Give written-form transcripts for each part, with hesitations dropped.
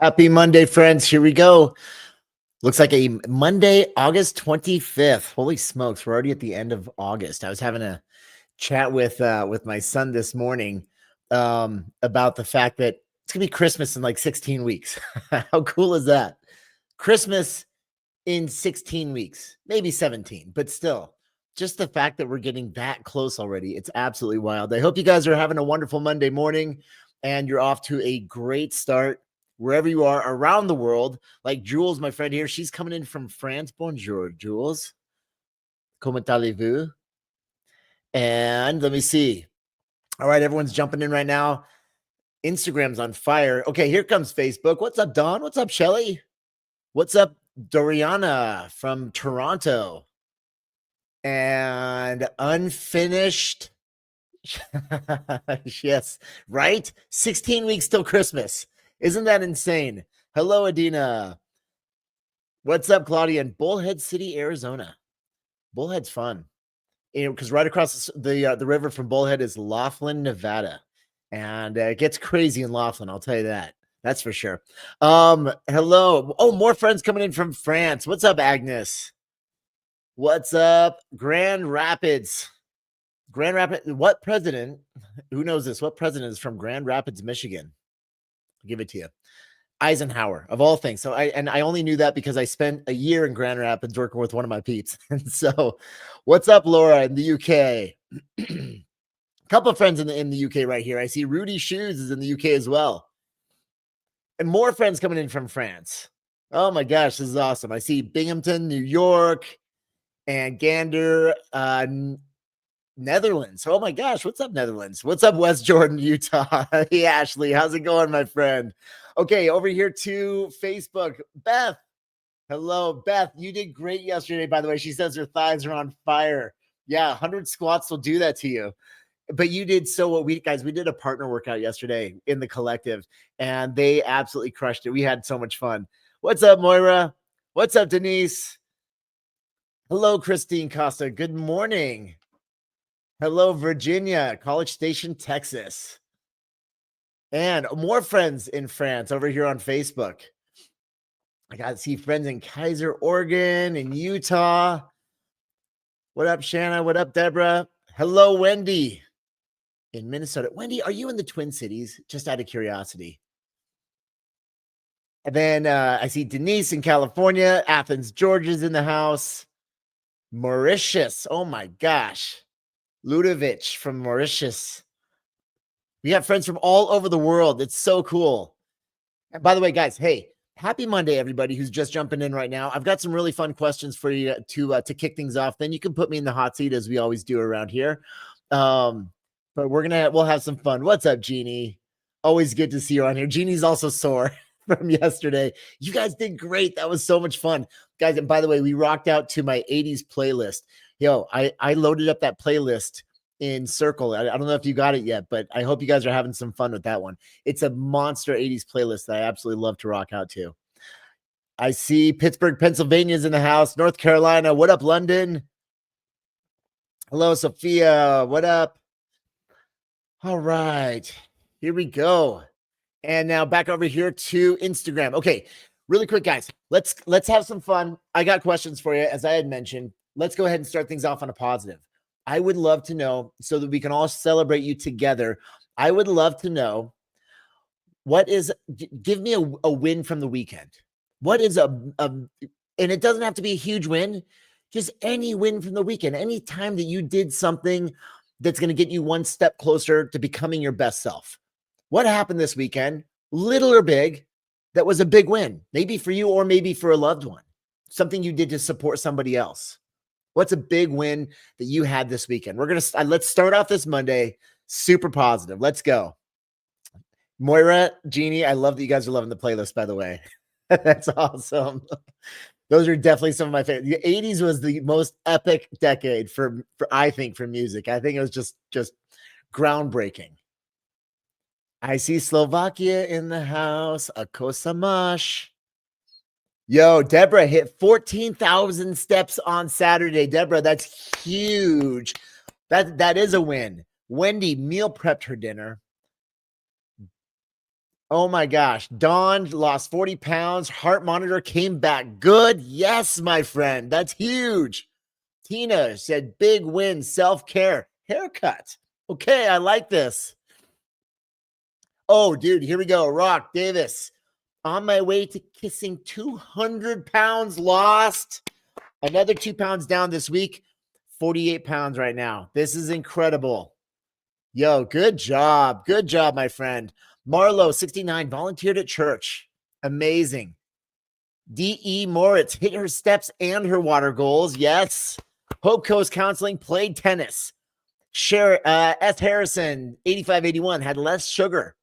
Happy Monday, friends. Here we go. Looks like a Monday, August 25th. Holy smokes, we're already at the end of August. I was having a chat with my son this morning about the fact that it's gonna be Christmas in like 16 weeks. How cool is that? Christmas in 16 weeks, maybe 17, but still, just the fact that we're getting that close already, it's absolutely wild. I hope you guys are having a wonderful Monday morning and you're off to a great start wherever you are around the world. Like Jules, my friend here, she's coming in from France. Bonjour, Jules. Comment allez-vous? And let me see. All right, everyone's jumping in right now. Instagram's on fire. Okay, here comes Facebook. What's up, Don? What's up, Shelly? What's up, Doriana from Toronto? And unfinished. Yes, right? 16 weeks till Christmas. Isn't that insane? Hello, Adina. What's up, Claudia? In Bullhead City, Arizona. Bullhead's fun. Because right across the river from Bullhead is Laughlin, Nevada. And it gets crazy in Laughlin, I'll tell you that. That's for sure. Hello. Oh, more friends coming in from France. What's up, Agnes? What's up, Grand Rapids? Grand Rapids, what president, who knows this? What president is from Grand Rapids, Michigan? I'll give it to you. Eisenhower, of all things. So I only knew that because I spent a year in Grand Rapids working with one of my peeps. And so, what's up, Laura, in the UK? A couple of friends in the UK right here. I see Rudy Shoes is in the UK as well. And more friends coming in from France. Oh my gosh, this is awesome. I see Binghamton, New York, and Gander, Netherlands. Oh my gosh, what's up, Netherlands? What's up, West Jordan, Utah? Hey, Ashley, how's it going, my friend? Okay, over here to Facebook, Beth. Hello, Beth. You did great yesterday, by the way. She says her thighs are on fire. Yeah, 100 squats will do that to you. But you did so well. We did a partner workout yesterday in the collective, and they absolutely crushed it. We had so much fun. What's up, Moira? What's up, Denise? Hello, Christine Costa. Good morning. Hello, Virginia, College Station, Texas. And more friends in France over here on Facebook. I got to see friends in Kaiser, Oregon, and Utah. What up, Shanna? What up, Deborah? Hello, Wendy in Minnesota. Wendy, are you in the Twin Cities? Just out of curiosity. And then I see Denise in California. Athens, Georgia's in the house. Mauritius. Oh, my gosh. Ludovic from Mauritius. We have friends from all over the world. It's so cool. And by the way, guys, hey, happy Monday, everybody who's just jumping in right now. I've got some really fun questions for you to kick things off. Then you can put me in the hot seat as we always do around here. But we'll have some fun. What's up, Jeannie? Always good to see you on here. Jeannie's also sore from yesterday. You guys did great. That was so much fun, guys. And by the way, we rocked out to my 80s playlist. Yo, I loaded up that playlist in Circle. I don't know if you got it yet, but I hope you guys are having some fun with that one. It's a monster 80s playlist that I absolutely love to rock out to. I see Pittsburgh, Pennsylvania's in the house. North Carolina. What up, London? Hello, Sophia. What up? All right. Here we go. And now back over here to Instagram. Okay, really quick, guys. Let's have some fun. I got questions for you, as I had mentioned. Let's go ahead and start things off on a positive. I would love to know, so that we can all celebrate you together. I would love to know give me a win from the weekend. What is and it doesn't have to be a huge win, just any win from the weekend, any time that you did something that's going to get you one step closer to becoming your best self. What happened this weekend, little or big, that was a big win, maybe for you or maybe for a loved one, something you did to support somebody else. What's a big win that you had this weekend? Let's start off this Monday super positive. Let's go. Moira, Jeannie, I love that you guys are loving the playlist, by the way. That's awesome. Those are definitely some of my favorite. The 80s was the most epic decade for I think, for music. I think it was just groundbreaking. I see Slovakia in the house. Akosamash. Yo, Deborah hit 14,000 steps on Saturday. Deborah, that's huge. That is a win. Wendy meal prepped her dinner. Oh my gosh. Dawn lost 40 pounds. Heart monitor came back good. Yes, my friend. That's huge. Tina said big win, self-care, haircut. Okay, I like this. Oh, dude, here we go. Rock Davis. On my way to kissing 200 pounds lost. Another 2 pounds down this week. 48 pounds right now. This is incredible. Yo, good job. Good job, my friend. Marlo, 69, volunteered at church. Amazing. D.E. Moritz hit her steps and her water goals. Yes. Hope Coast Counseling played tennis. S. Harrison, 8581, had less sugar.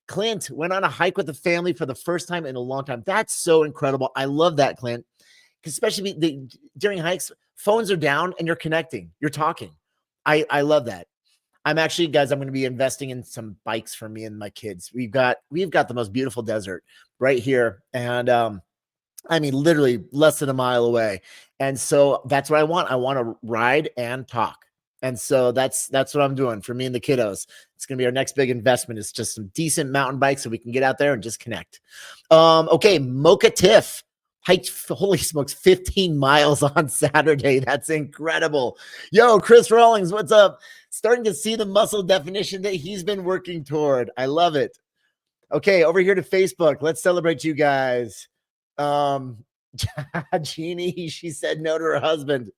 Clint went on a hike with the family for the first time in a long time. That's so incredible. I love that, Clint. Especially during hikes, phones are down and you're connecting. You're talking. I love that. I'm actually, guys, I'm going to be investing in some bikes for me and my kids. We've got the most beautiful desert right here. And I mean, literally less than a mile away. And so that's what I want. I want to ride and talk. And so that's what I'm doing for me and the kiddos. It's going to be our next big investment. It's just some decent mountain bikes so we can get out there and just connect. Okay. Mocha Tiff hiked, holy smokes, 15 miles on Saturday. That's incredible. Yo, Chris Rawlings, what's up? Starting to see the muscle definition that he's been working toward. I love it. Okay, over here to Facebook. Let's celebrate you guys. Jeannie, she said no to her husband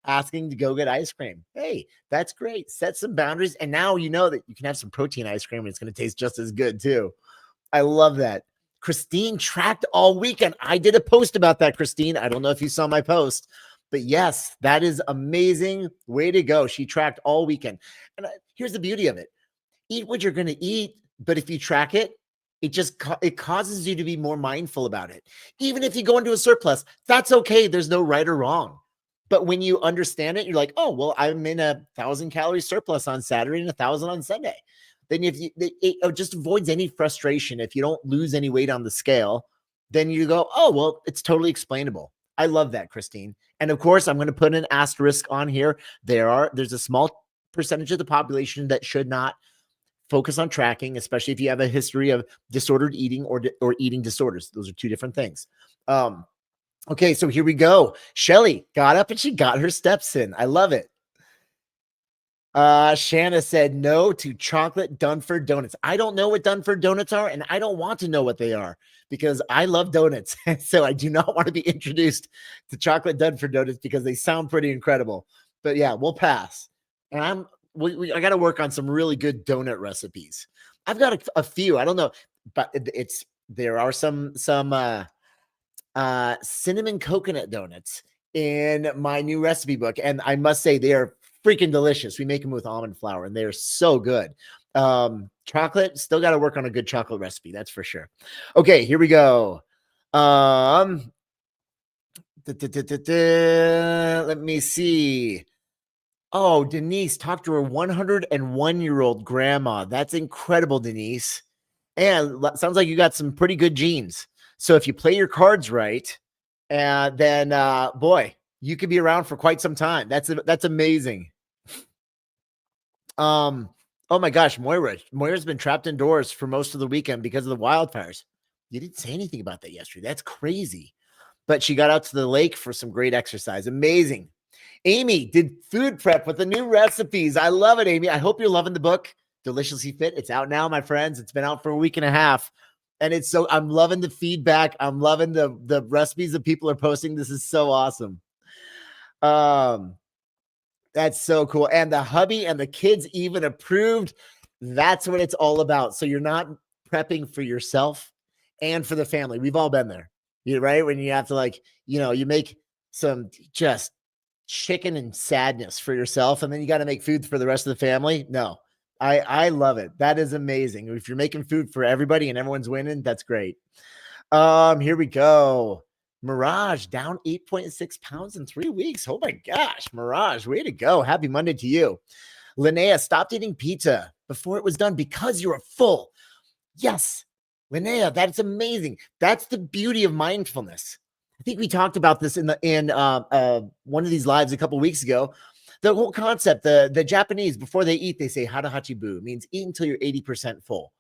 asking to go get ice cream. Hey, that's great. Set some boundaries. And now you know that you can have some protein ice cream and it's going to taste just as good too. I love that. Christine tracked all weekend. I did a post about that, Christine. I don't know if you saw my post, but yes, that is amazing. Way to go. She tracked all weekend. And here's the beauty of it. Eat what you're going to eat, but if you track it, it causes you to be more mindful about it. Even if you go into a surplus, that's okay. There's no right or wrong. But when you understand it, you're like, oh, well, I'm in 1,000 calorie surplus on Saturday and 1,000 on Sunday. Then it just avoids any frustration. If you don't lose any weight on the scale, then you go, oh, well, it's totally explainable. I love that, Christine. And of course, I'm going to put an asterisk on here. There's a small percentage of the population that should not focus on tracking, especially if you have a history of disordered eating or eating disorders. Those are two different things. Okay, so here we go. Shelly got up and she got her steps in. I love it. Shanna said no to chocolate Dunford donuts. I don't know what Dunford donuts are, and I don't want to know what they are because I love donuts. So I do not want to be introduced to chocolate Dunford donuts because they sound pretty incredible. But yeah, we'll pass. And I got to work on some really good donut recipes. I've got a few. I don't know, but there are some cinnamon coconut donuts in my new recipe book, and I must say they are freaking delicious. We make them with almond flour, and they're so good. Chocolate, still got to work on a good chocolate recipe, that's for sure. Okay, here we go. Let me see. Oh, Denise talked to her 101-year-old grandma. That's incredible, Denise. And sounds like you got some pretty good genes. So if you play your cards right, then boy, you could be around for quite some time. That's amazing. Oh my gosh, Moira's been trapped indoors for most of the weekend because of the wildfires. You didn't say anything about that yesterday. That's crazy. But she got out to the lake for some great exercise. Amazing. Amy did food prep with the new recipes. I love it, Amy. I hope you're loving the book, Deliciously Fit. It's out now, my friends. It's been out for a week and a half. And I'm loving the feedback. I'm loving the recipes that people are posting. This is so awesome. That's so cool. And the hubby and the kids even approved. That's what it's all about. So you're not prepping for yourself and for the family. We've all been there, right? When you have to you make some just chicken and sadness for yourself, and then you got to make food for the rest of the family. No, I love it. That is amazing. If you're making food for everybody and everyone's winning, that's great. Here we go. Mirage down 8.6 pounds in 3 weeks. Oh my gosh, Mirage, way to go. Happy Monday to you. Linnea stopped eating pizza before it was done because you were full. Yes, Linnea, that's amazing. That's the beauty of mindfulness. I think we talked about this in one of these lives a couple of weeks ago. The whole concept, the Japanese, before they eat, they say hara hachi bu, means eat until you're 80% full.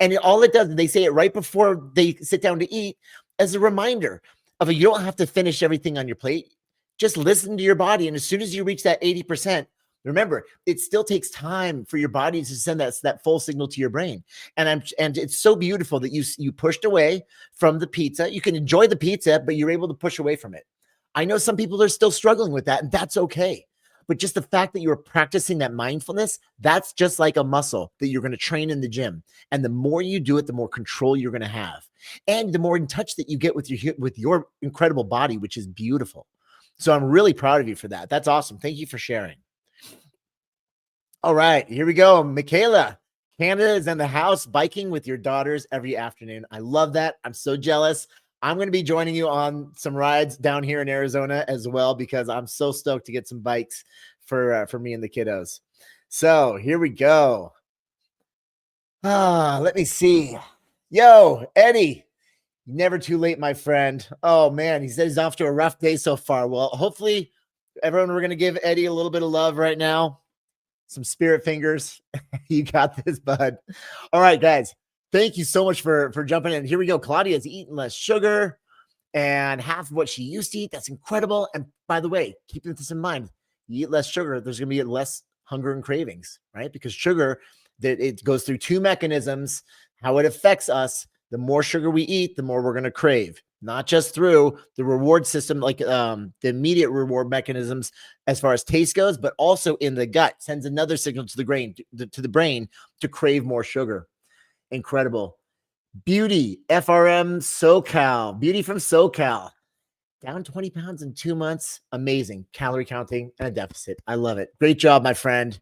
And all it does, they say it right before they sit down to eat as a reminder of you don't have to finish everything on your plate. Just listen to your body. And as soon as you reach that 80%, remember, it still takes time for your body to send that full signal to your brain. And it's so beautiful that you pushed away from the pizza. You can enjoy the pizza, but you're able to push away from it. I know some people are still struggling with that, and that's okay. But just the fact that you're practicing that mindfulness, that's just like a muscle that you're going to train in the gym. And the more you do it, the more control you're going to have. And the more in touch that you get with your incredible body, which is beautiful. So I'm really proud of you for that. That's awesome. Thank you for sharing. All right, here we go. Michaela, Canada is in the house, biking with your daughters every afternoon. I love that. I'm so jealous. I'm going to be joining you on some rides down here in Arizona as well, because I'm so stoked to get some bikes for me and the kiddos. So here we go. Let me see. Yo, Eddie, never too late, my friend. Oh man, he said he's off to a rough day so far. Well, hopefully everyone, we're going to give Eddie a little bit of love right now. Some spirit fingers. You got this, bud. All right, guys. Thank you so much for jumping in. Here we go. Claudia's eating less sugar and half of what she used to eat. That's incredible. And by the way, keeping this in mind, you eat less sugar, there's going to be less hunger and cravings, right? Because sugar, that it goes through two mechanisms. How it affects us, the more sugar we eat, the more we're going to crave. Not just through the reward system, like the immediate reward mechanisms as far as taste goes, but also in the gut, sends another signal to the brain to crave more sugar. Incredible. Beauty, FRM SoCal, Beauty from SoCal, down 20 pounds in 2 months. Amazing. Calorie counting and a deficit. I love it. Great job, my friend.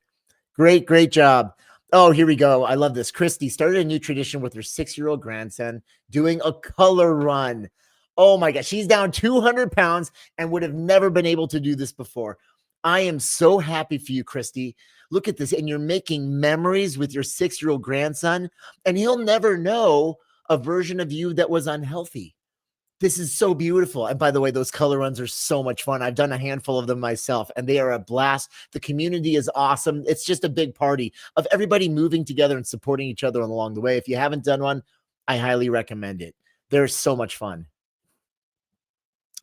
Great job. Oh, here we go. I love this. Christy started a new tradition with her 6-year-old grandson, doing a color run. Oh my gosh, she's down 200 pounds and would have never been able to do this before. I am so happy for you, Christy. Look at this. And you're making memories with your 6-year-old grandson, and he'll never know a version of you that was unhealthy. This is so beautiful. And by the way, those color runs are so much fun. I've done a handful of them myself, and they are a blast. The community is awesome. It's just a big party of everybody moving together and supporting each other along the way. If you haven't done one, I highly recommend it. They're so much fun.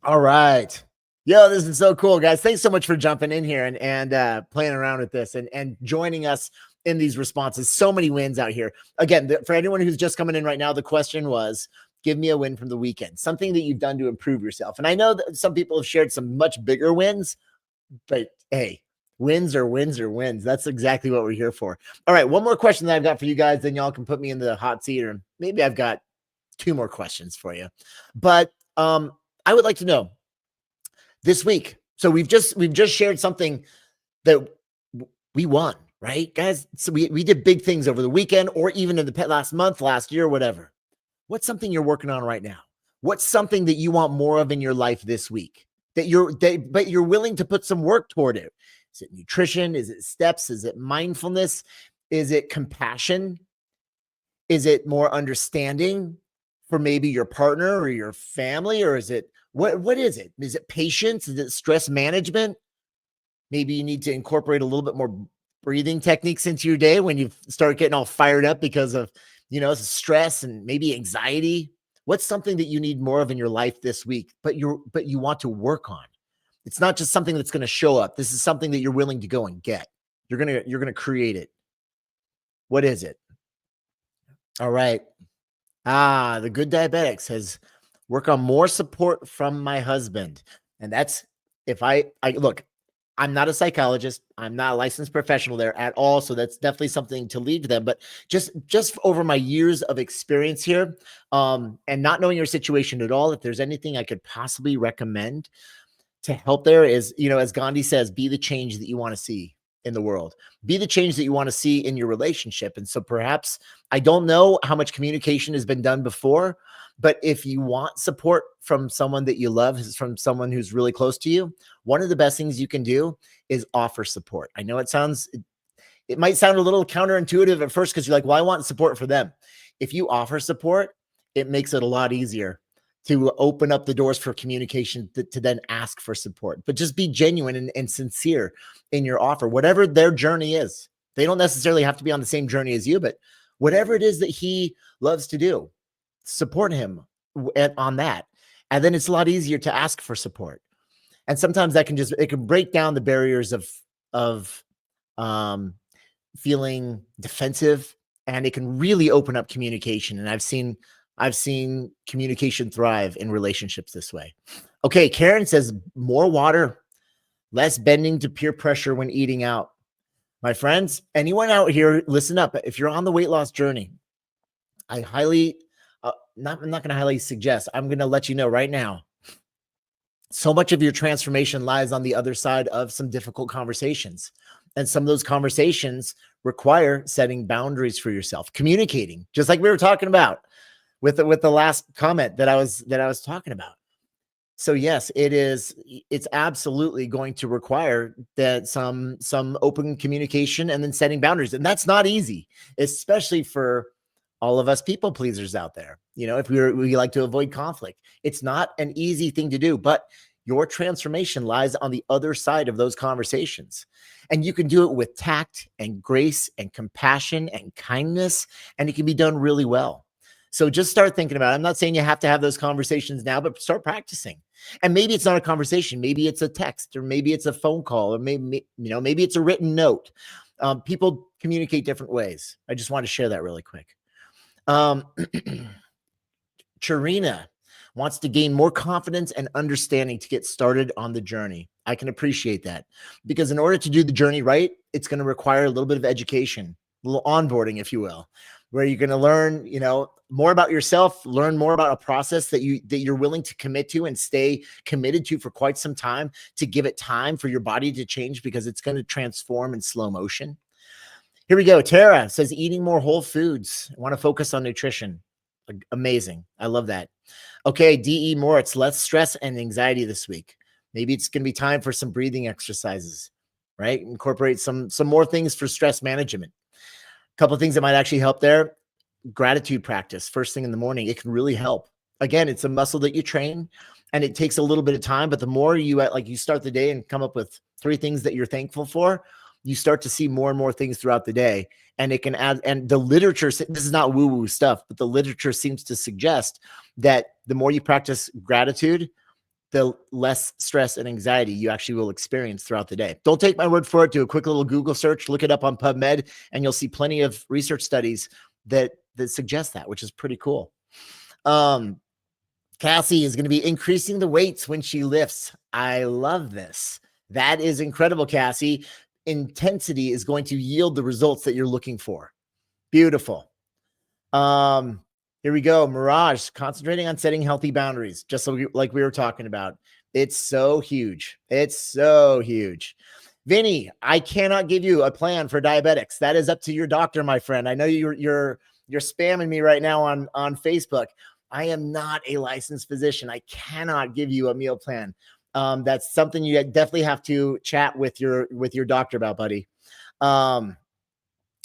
All right. Yo, this is so cool, guys. Thanks so much for jumping in here and playing around with this and joining us in these responses. So many wins out here. Again, for anyone who's just coming in right now, the question was, give me a win from the weekend, something that you've done to improve yourself. And I know that some people have shared some much bigger wins, but hey, wins are wins are wins. That's exactly what we're here for. All right, one more question that I've got for you guys, then y'all can put me in the hot seat, or maybe I've got 2 more questions for you. But I would like to know this week. So we've just shared something that we won, right, guys? So we did big things over the weekend, or even in the last month, last year, whatever. What's something you're working on right now? What's something that you want more of in your life this week but you're willing to put some work toward it? Is it nutrition? Is it steps? Is it mindfulness? Is it compassion? Is it more understanding for maybe your partner or your family? Or is it, what is it? Is it patience? Is it stress management? Maybe you need to incorporate a little bit more breathing techniques into your day when you start getting all fired up because of, stress and maybe anxiety. What's something that you need more of in your life this week, but you want to work on? It's not just something that's going to show up. This is something that you're willing to go and get. You're going to create it. What is it? All right. The Good Diabetic says, work on more support from my husband. And that's, if I look, I'm not a psychologist. I'm not a licensed professional there at all. So that's definitely something to leave to them. But just over my years of experience here, and not knowing your situation at all, if there's anything I could possibly recommend to help there is, as Gandhi says, be the change that you want to see in the world. Be the change that you want to see in your relationship. And so perhaps, I don't know how much communication has been done before, but if you want support from someone that you love, from someone who's really close to you, one of the best things you can do is offer support. I know it might sound a little counterintuitive at first, because you're like, well, I want support for them. If you offer support, it makes it a lot easier to open up the doors for communication to then ask for support. But just be genuine and sincere in your offer, whatever their journey is. They don't necessarily have to be on the same journey as you, but whatever it is that he loves to do, support him on that. And then it's a lot easier to ask for support. And sometimes that it can break down the barriers of feeling defensive, and it can really open up communication. And I've seen communication thrive in relationships this way. Okay, Karen says more water, less bending to peer pressure when eating out. My friends, anyone out here, listen up. If you're on the weight loss journey, I highly, I'm not going to highly suggest, I'm going to let you know right now, so much of your transformation lies on the other side of some difficult conversations. And some of those conversations require setting boundaries for yourself, communicating, just like we were talking about with the last comment that I was talking about. So yes, it's absolutely going to require that some open communication and then setting boundaries. And that's not easy, especially for all of us people pleasers out there. If we like to avoid conflict, it's not an easy thing to do, but your transformation lies on the other side of those conversations. And you can do it with tact and grace and compassion and kindness, and it can be done really well. So just start thinking about it. I'm not saying you have to have those conversations now, but start practicing. And maybe it's not a conversation. Maybe it's a text, or maybe it's a phone call, or maybe it's a written note. People communicate different ways. I just want to share that really quick. Charina wants to gain more confidence and understanding to get started on the journey. I can appreciate that, because in order to do the journey right, it's going to require a little bit of education, a little onboarding, if you will, where you're going to learn, more about yourself, learn more about a process that you're willing to commit to and stay committed to for quite some time, to give it time for your body to change, because it's going to transform in slow motion. Here we go. Tara says, eating more whole foods. I want to focus on nutrition. Amazing. I love that. Okay, D.E. Moritz, less stress and anxiety this week. Maybe it's going to be time for some breathing exercises, right? Incorporate some more things for stress management. A couple of things that might actually help there. Gratitude practice first thing in the morning. It can really help. Again, it's a muscle that you train, and it takes a little bit of time, but the more you start the day and come up with 3 things that you're thankful for, you start to see more and more things throughout the day. And it can add, and the literature, this is not woo-woo stuff, but the literature seems to suggest that the more you practice gratitude, the less stress and anxiety you actually will experience throughout the day. Don't take my word for it. Do a quick little Google search, look it up on PubMed, and you'll see plenty of research studies that suggest that, which is pretty cool. Cassie is going to be increasing the weights when she lifts. I love this. That is incredible, Cassie. Intensity is going to yield the results that you're looking for. Beautiful. Here we go. Mirage, concentrating on setting healthy boundaries, just like we were talking about. It's so huge. It's so huge. Vinny, I cannot give you a plan for diabetics. That is up to your doctor, my friend. I know you're spamming me right now on Facebook. I am not a licensed physician. I cannot give you a meal plan. That's something you definitely have to chat with your doctor about, buddy.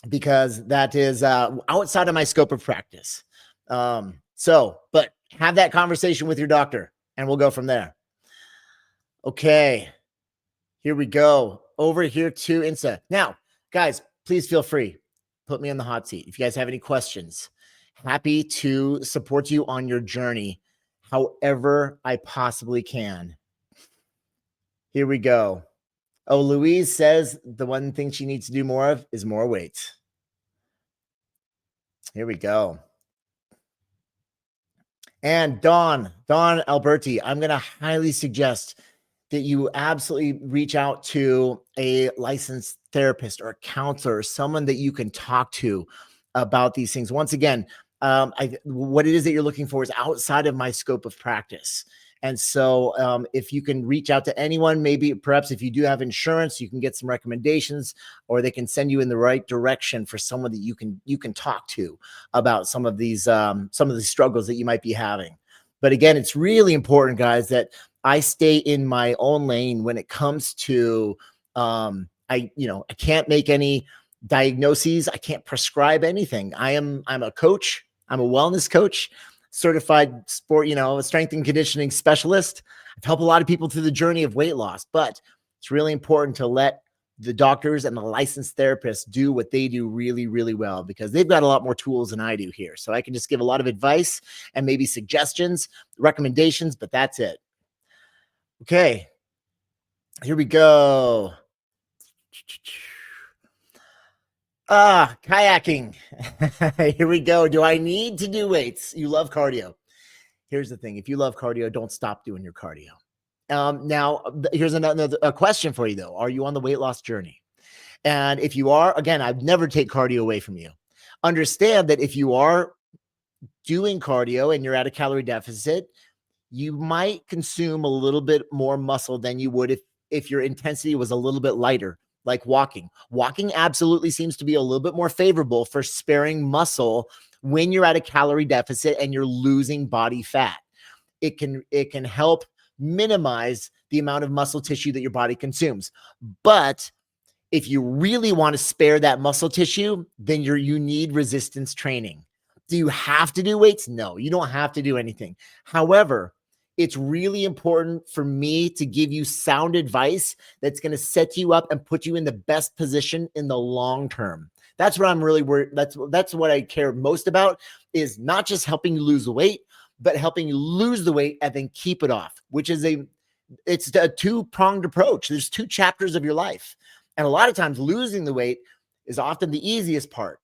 Because that is outside of my scope of practice. But have that conversation with your doctor and we'll go from there. Okay. Here we go. Over here to Insta. Now, guys, please feel free. Put me on the hot seat. If you guys have any questions, happy to support you on your journey however I possibly can. Here we go. Oh, Louise says the one thing she needs to do more of is more weights. Here we go. And Dawn Alberti, I'm going to highly suggest that you absolutely reach out to a licensed therapist or a counselor, or someone that you can talk to about these things. Once again, what it is that you're looking for is outside of my scope of practice. And so if you can reach out to anyone, maybe perhaps if you do have insurance, you can get some recommendations, or they can send you in the right direction for someone that you can talk to about some of these struggles that you might be having. But again, it's really important, guys, that I stay in my own lane when it comes to I can't make any diagnoses. I can't prescribe anything. I'm a coach. I'm a wellness coach, certified sport, strength and conditioning specialist. I've helped a lot of people through the journey of weight loss, but it's really important to let the doctors and the licensed therapists do what they do really, really well, because they've got a lot more tools than I do here. So I can just give a lot of advice and maybe suggestions, recommendations, but that's it. Okay, here we go. Kayaking. Here we go. Do I need to do weights? You love cardio. Here's the thing. If you love cardio, don't stop doing your cardio. Now, here's another question for you, though. Are you on the weight loss journey? And if you are, again, I'd never take cardio away from you. Understand that if you are doing cardio and you're at a calorie deficit, you might consume a little bit more muscle than you would if your intensity was a little bit lighter, like walking. Walking absolutely seems to be a little bit more favorable for sparing muscle when you're at a calorie deficit and you're losing body fat. It can help minimize the amount of muscle tissue that your body consumes. But if you really want to spare that muscle tissue, then you need resistance training. Do you have to do weights? No, you don't have to do anything. However, it's really important for me to give you sound advice that's going to set you up and put you in the best position in the long term. That's what I'm really worried. That's what I care most about, is not just helping you lose the weight, but helping you lose the weight and then keep it off, which is it's a two-pronged approach. There's two chapters of your life. And a lot of times losing the weight is often the easiest part,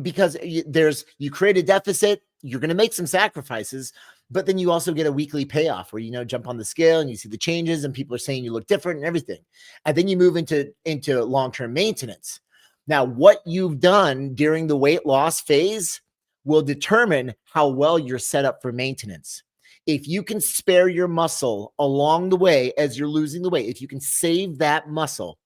because you create a deficit, you're going to make some sacrifices, but then you also get a weekly payoff where, jump on the scale and you see the changes and people are saying you look different and everything. And then you move into long-term maintenance. Now, what you've done during the weight loss phase will determine how well you're set up for maintenance. If you can spare your muscle along the way as you're losing the weight, if you can save that muscle,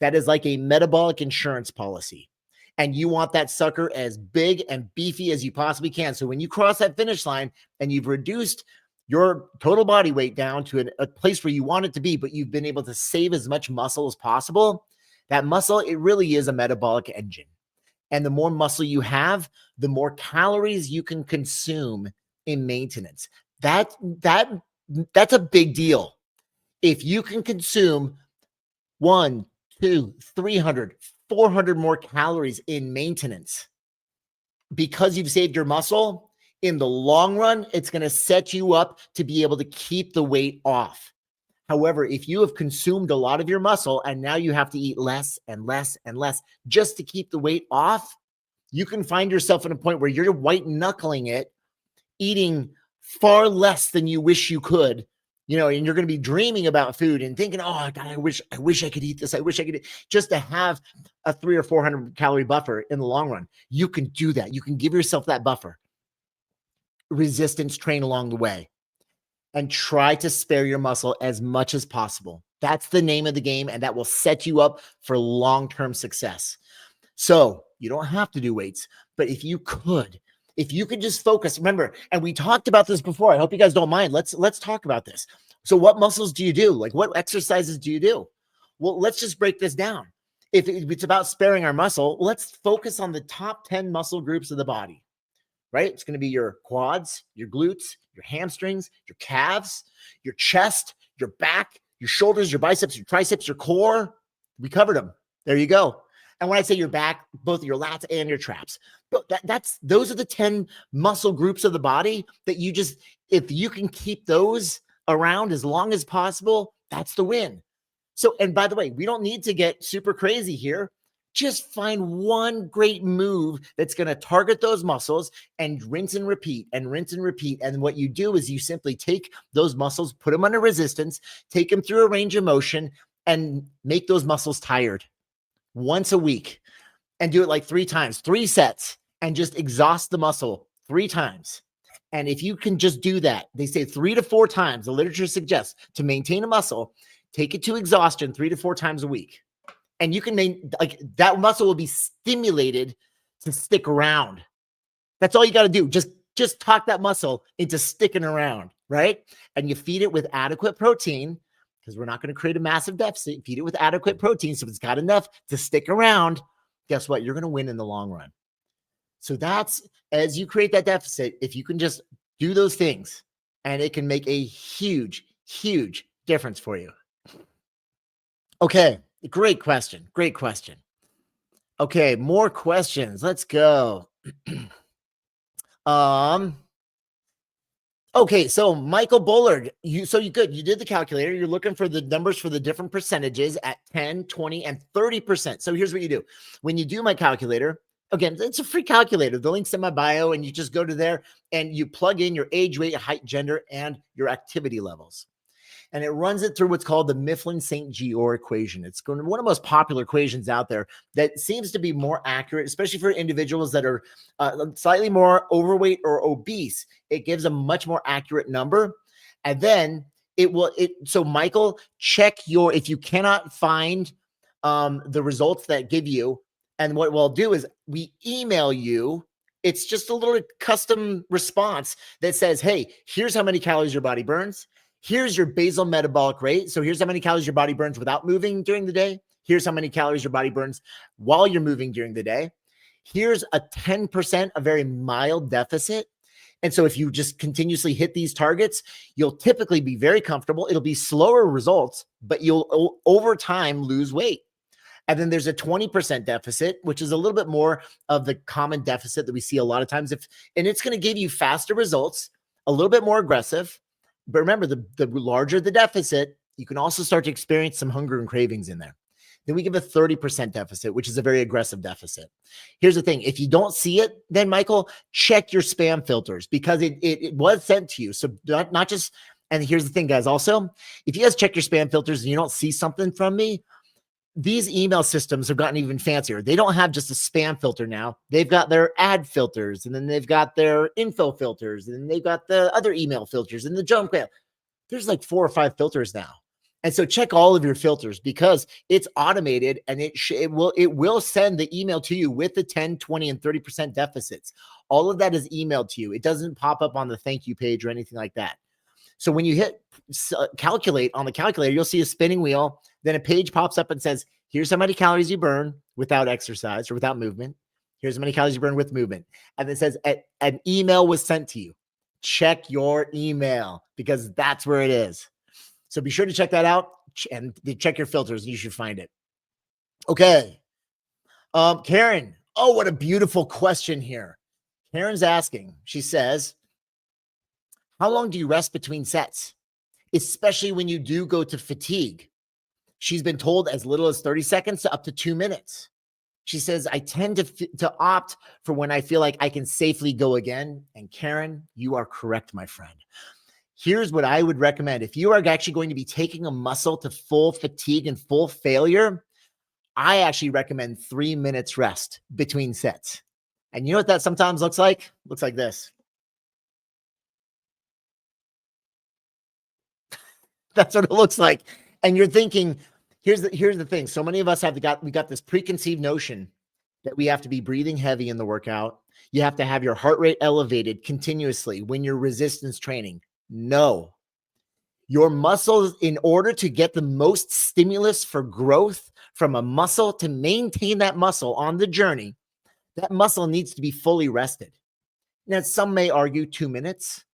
that is like a metabolic insurance policy. And you want that sucker as big and beefy as you possibly can. So when you cross that finish line and you've reduced your total body weight down to a place where you want it to be, but you've been able to save as much muscle as possible, that muscle, it really is a metabolic engine. And the more muscle you have, the more calories you can consume in maintenance. That's a big deal. If you can consume 100, 200, 300, 400 more calories in maintenance because you've saved your muscle, in the long run, it's going to set you up to be able to keep the weight off. However, if you have consumed a lot of your muscle and now you have to eat less and less and less just to keep the weight off, you can find yourself at a point where you're white knuckling it, eating far less than you wish you could, and you're going to be dreaming about food and thinking, oh God, I wish I could eat this. I wish I could, just to have a 300 or 400 calorie buffer in the long run. You can do that. You can give yourself that buffer. Resistance train along the way and try to spare your muscle as much as possible. That's the name of the game, and that will set you up for long-term success. So you don't have to do weights, but if you could just focus, remember, and we talked about this before. I hope you guys don't mind. Let's talk about this. So what muscles do you do? Like, what exercises do you do? Well, let's just break this down. If it's about sparing our muscle, let's focus on the top 10 muscle groups of the body, right? It's going to be your quads, your glutes, your hamstrings, your calves, your chest, your back, your shoulders, your biceps, your triceps, your core. We covered them. There you go. And when I say your back, both your lats and your traps. But those are the 10 muscle groups of the body that if you can keep those around as long as possible, that's the win. So, and by the way, we don't need to get super crazy here. Just find one great move that's going to target those muscles and rinse and repeat and rinse and repeat. And what you do is you simply take those muscles, put them under resistance, take them through a range of motion, and make those muscles tired once a week, and do it like 3 times, 3 sets, and just exhaust the muscle 3 times. And if you can just do that, they say 3 to 4 times, the literature suggests, to maintain a muscle, take it to exhaustion 3 to 4 times a week. And you can that muscle will be stimulated to stick around. That's all you got to do. Just talk that muscle into sticking around, right? And you feed it with adequate protein, because we're not going to create a massive deficit. Feed it with adequate protein. So if it's got enough to stick around, guess what? You're going to win in the long run. So that's, as you create that deficit, if you can just do those things, and it can make a huge, huge difference for you. Okay. Great question. Great question. Okay, more questions. Let's go. Okay, so Michael Bullard, you did the calculator. You're looking for the numbers for the different percentages at 10, 20, and 30%. So here's what you do. When you do my calculator, again, it's a free calculator. The link's in my bio, and you just go to there and you plug in your age, weight, height, gender, and your activity levels. And it runs it through what's called the Mifflin-St. Jeor equation. It's one of the most popular equations out there that seems to be more accurate, especially for individuals that are slightly more overweight or obese. It gives a much more accurate number. And then so Michael, check if you cannot find the results that give you, and what we'll do is we email you. It's just a little custom response that says, hey, here's how many calories your body burns. Here's your basal metabolic rate. So here's how many calories your body burns without moving during the day. Here's how many calories your body burns while you're moving during the day. Here's a 10%, a very mild deficit. And so if you just continuously hit these targets, you'll typically be very comfortable. It'll be slower results, but you'll over time lose weight. And then there's a 20% deficit, which is a little bit more of the common deficit that we see a lot of times. And it's going to give you faster results, a little bit more aggressive. But remember, the larger the deficit, you can also start to experience some hunger and cravings in there. Then we give a 30% deficit, which is a very aggressive deficit. Here's the thing. If you don't see it, then Michael, check your spam filters, because it was sent to you. So not just, and here's the thing, guys, also, if you guys check your spam filters and you don't see something from me, these email systems have gotten even fancier. They don't have just a spam filter now. They've got their ad filters, and then they've got their info filters, and then they've got the other email filters and the junk mail. There's like 4 or 5 filters now. And so check all of your filters, because it's automated, and it will send the email to you with the 10, 20, and 30% deficits. All of that is emailed to you. It doesn't pop up on the thank you page or anything like that. So when you hit calculate on the calculator, you'll see a spinning wheel. Then a page pops up and says, here's how many calories you burn without exercise or without movement. Here's how many calories you burn with movement. And it says an email was sent to you. Check your email, because that's where it is. So be sure to check that out and check your filters. You should find it. Okay. Karen. Oh, what a beautiful question here. Karen's asking, she says, how long do you rest between sets, especially when you do go to fatigue? She's been told as little as 30 seconds to up to 2 minutes. She says, I tend to opt for when I feel like I can safely go again. And Karen, you are correct, my friend. Here's what I would recommend. If you are actually going to be taking a muscle to full fatigue and full failure, I actually recommend 3 minutes rest between sets. And you know what that sometimes looks like? Looks like this. That's what it looks like. And you're thinking, here's the thing. So many of us we got this preconceived notion that we have to be breathing heavy in the workout. You have to have your heart rate elevated continuously when you're resistance training. No. Your muscles, in order to get the most stimulus for growth from a muscle, to maintain that muscle on the journey, that muscle needs to be fully rested. Now, some may argue 2 minutes.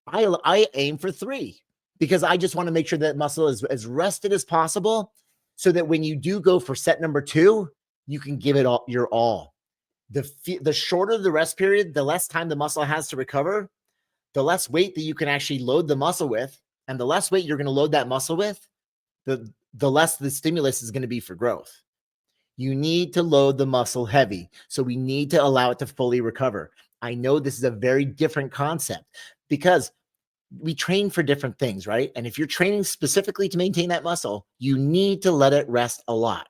I aim for 3. Because I just want to make sure that muscle is as rested as possible, so that when you do go for set number 2, you can give it all your all. The shorter the rest period, the less time the muscle has to recover, the less weight that you can actually load the muscle with, and the less weight you're going to load that muscle with, the less the stimulus is going to be for growth. You need to load the muscle heavy, so we need to allow it to fully recover. I know this is a very different concept, because we train for different things, right? And if you're training specifically to maintain that muscle, you need to let it rest a lot.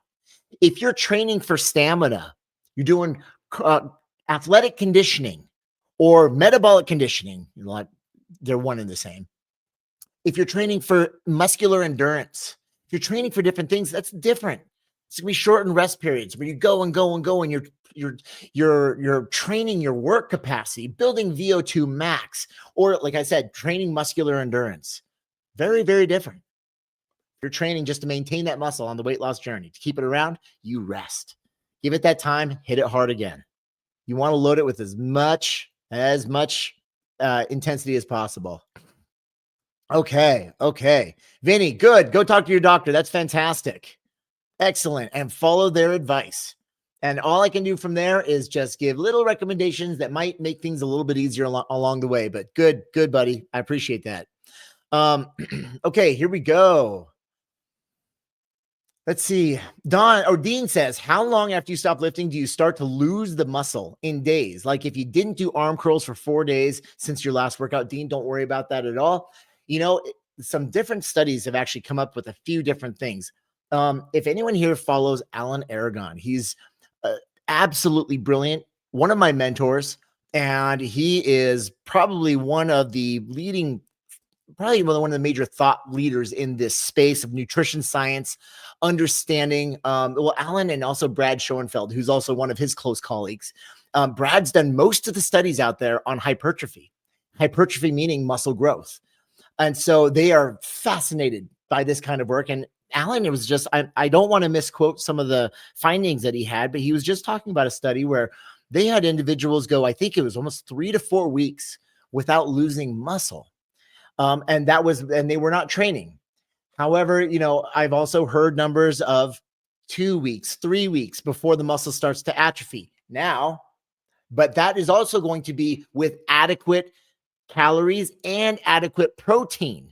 If you're training for stamina, you're doing athletic conditioning or metabolic conditioning, they're one and the same. If you're training for muscular endurance, if you're training for different things, that's different. It's gonna be shortened rest periods where you go and go and go, and you're training your work capacity, building VO2 max, or like I said, training muscular endurance. Very, very different. If you're training just to maintain that muscle on the weight loss journey, to keep it around, you rest. Give it that time, hit it hard again. You want to load it with as much intensity as possible. Okay. Vinny, good. Go talk to your doctor. That's fantastic. Excellent. And follow their advice. And all I can do from there is just give little recommendations that might make things a little bit easier along the way. But good, buddy. I appreciate that. Okay, here we go. Let's see. Dean says, how long after you stop lifting do you start to lose the muscle in days? Like if you didn't do arm curls for 4 days since your last workout, Dean, don't worry about that at all. Some different studies have actually come up with a few different things. If anyone here follows Alan Aragon, he's absolutely brilliant. One of my mentors, and he is probably one of the major thought leaders in this space of nutrition science, understanding, Alan and also Brad Schoenfeld, who's also one of his close colleagues. Brad's done most of the studies out there on hypertrophy meaning muscle growth. And so they are fascinated by this kind of work. And Alan, it was just, I don't want to misquote some of the findings that he had, but he was just talking about a study where they had individuals go, I think it was almost 3 to 4 weeks without losing muscle. And they were not training. However, I've also heard numbers of 2 weeks, 3 weeks before the muscle starts to atrophy now, but that is also going to be with adequate calories and adequate protein.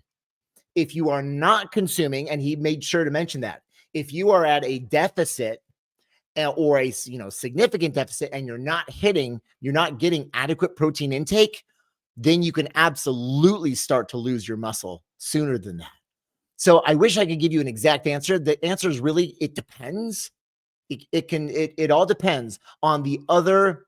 If you are not consuming, and he made sure to mention that, if you are at a deficit or a significant deficit and you're not getting adequate protein intake, then you can absolutely start to lose your muscle sooner than that. So I wish I could give you an exact answer. The answer is really, it depends. It all depends on the other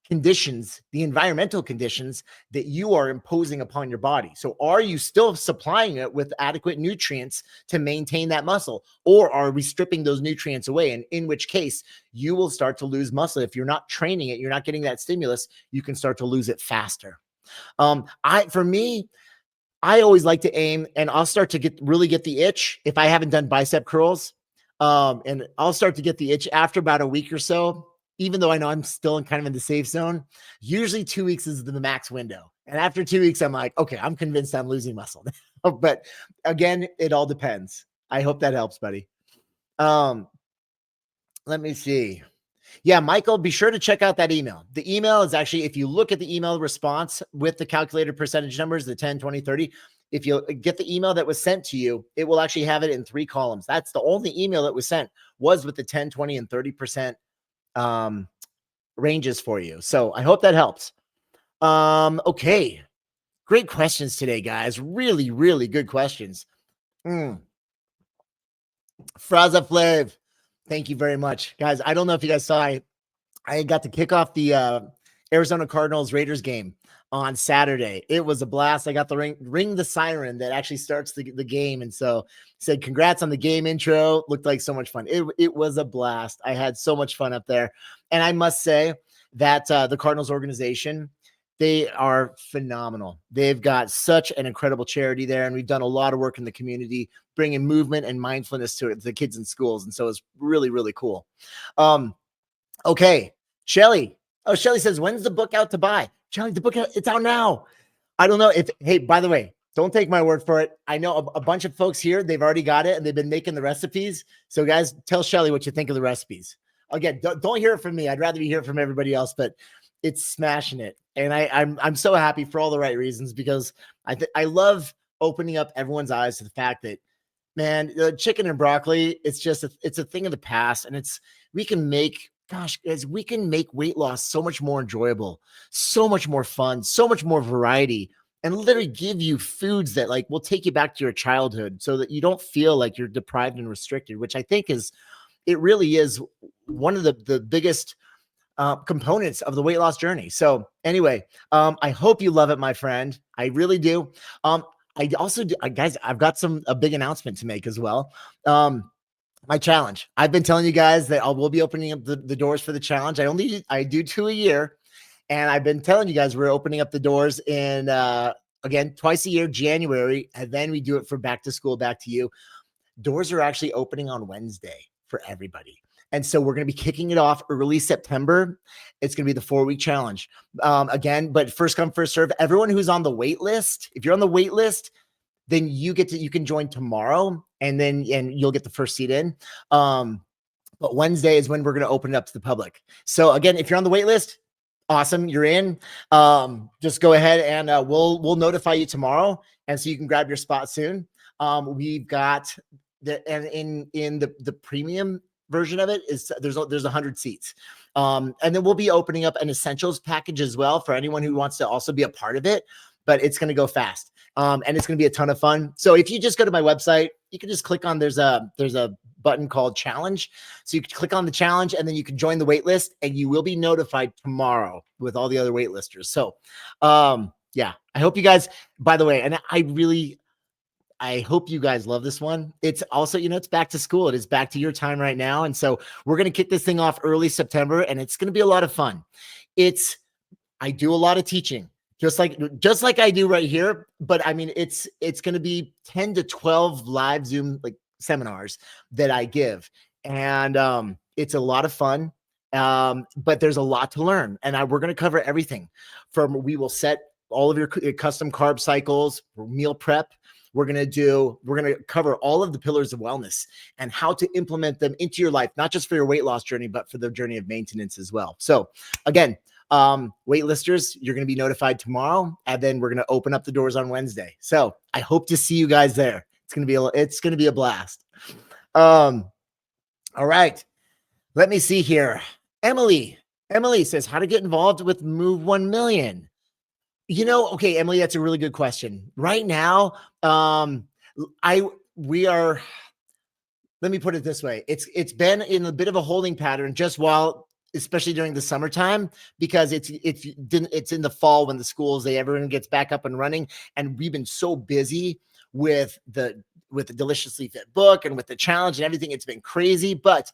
conditions, the environmental conditions that you are imposing upon your body. So are you still supplying it with adequate nutrients to maintain that muscle, or are we stripping those nutrients away? And in which case you will start to lose muscle. If you're not training it, you're not getting that stimulus, you can start to lose it faster. For me, I always like to aim, and I'll start to really get the itch if I haven't done bicep curls. And I'll start to get the itch after about a week or so, even though I know I'm still kind of in the safe zone. Usually 2 weeks is the max window. And after 2 weeks, I'm like, okay, I'm convinced I'm losing muscle. But again, it all depends. I hope that helps, buddy. Let me see. Yeah, Michael, be sure to check out that email. The email is actually, if you look at the email response with the calculated percentage numbers, the 10, 20, 30, if you get the email that was sent to you, it will actually have it in 3 columns. That's the only email that was sent, was with the 10, 20, and 30% ranges for you. So I hope that helps. Okay. Great questions today, guys. Really, really good questions. Fraza Flav, thank you very much, guys. I don't know if you guys saw, I got to kick off the Arizona Cardinals Raiders game on Saturday. It was a blast. I got the ring the siren that actually starts the game. And so said, congrats on the game intro. Looked like so much fun. It was a blast. I had so much fun up there. And I must say that the Cardinals organization, they are phenomenal. They've got such an incredible charity there. And we've done a lot of work in the community, bringing movement and mindfulness to the kids in schools. And so it's really, really cool. Okay. Shelly. Oh, Shelly says, when's the book out to buy? Shelly, the book, it's out now. I don't know if, hey, by the way, don't take my word for it. I know a bunch of folks here, they've already got it and they've been making the recipes. So guys, tell Shelly what you think of the recipes. Again, don't hear it from me. I'd rather be hearing from everybody else, but it's smashing it. And I'm so happy for all the right reasons, because I love opening up everyone's eyes to the fact that, man, chicken and broccoli, it's a thing of the past. And we can make weight loss so much more enjoyable, so much more fun, so much more variety, and literally give you foods that will take you back to your childhood so that you don't feel like you're deprived and restricted, which I think it really is one of the biggest components of the weight loss journey. So anyway, I hope you love it, my friend. I really do. I also do, guys, I've got a big announcement to make as well. My challenge. I've been telling you guys that we'll be opening up the doors for the challenge. I do 2 a year. And I've been telling you guys, we're opening up the doors in, again, twice a year, January. And then we do it for back to school, back to you. Doors are actually opening on Wednesday for everybody. And so we're going to be kicking it off early September. It's going to be the 4-week challenge. Again, but first come, first serve. Everyone who's on the wait list, if you're on the wait list, then you can join tomorrow and you'll get the first seat in. But Wednesday is when we're going to open it up to the public. So again, if you're on the wait list, awesome, you're in. Just go ahead and we'll notify you tomorrow, and so you can grab your spot soon. We've got in the premium version of it is there's 100 seats. And then we'll be opening up an essentials package as well for anyone who wants to also be a part of it, but it's going to go fast. And it's going to be a ton of fun. So if you just go to my website, you can just click on, there's a button called challenge. So you can click on the challenge, and then you can join the wait list, and you will be notified tomorrow with all the other wait listers. So yeah, I hope you guys, by the way, and I hope you guys love this one. It's also, it's back to school. It is back to your time right now. And so we're going to kick this thing off early September, and it's going to be a lot of fun. I do a lot of teaching, just like I do right here. But I mean, it's going to be 10 to 12 live Zoom seminars that I give. And it's a lot of fun. But there's a lot to learn. And we're going to cover everything we will set all of your custom carb cycles, meal prep. We're going to cover all of the pillars of wellness and how to implement them into your life, not just for your weight loss journey, but for the journey of maintenance as well. So again, wait listers, you're going to be notified tomorrow, and then we're going to open up the doors on Wednesday. So I hope to see you guys there. It's going to be a blast. All right, let me see here. Emily says, how to get involved with Move 1 Million. Okay, Emily, that's a really good question. Right now, let me put it this way. It's been in a bit of a holding pattern especially during the summertime, because it's in the fall when the schools, everyone gets back up and running. And we've been so busy with the Deliciously Fit book and with the challenge and everything. It's been crazy, but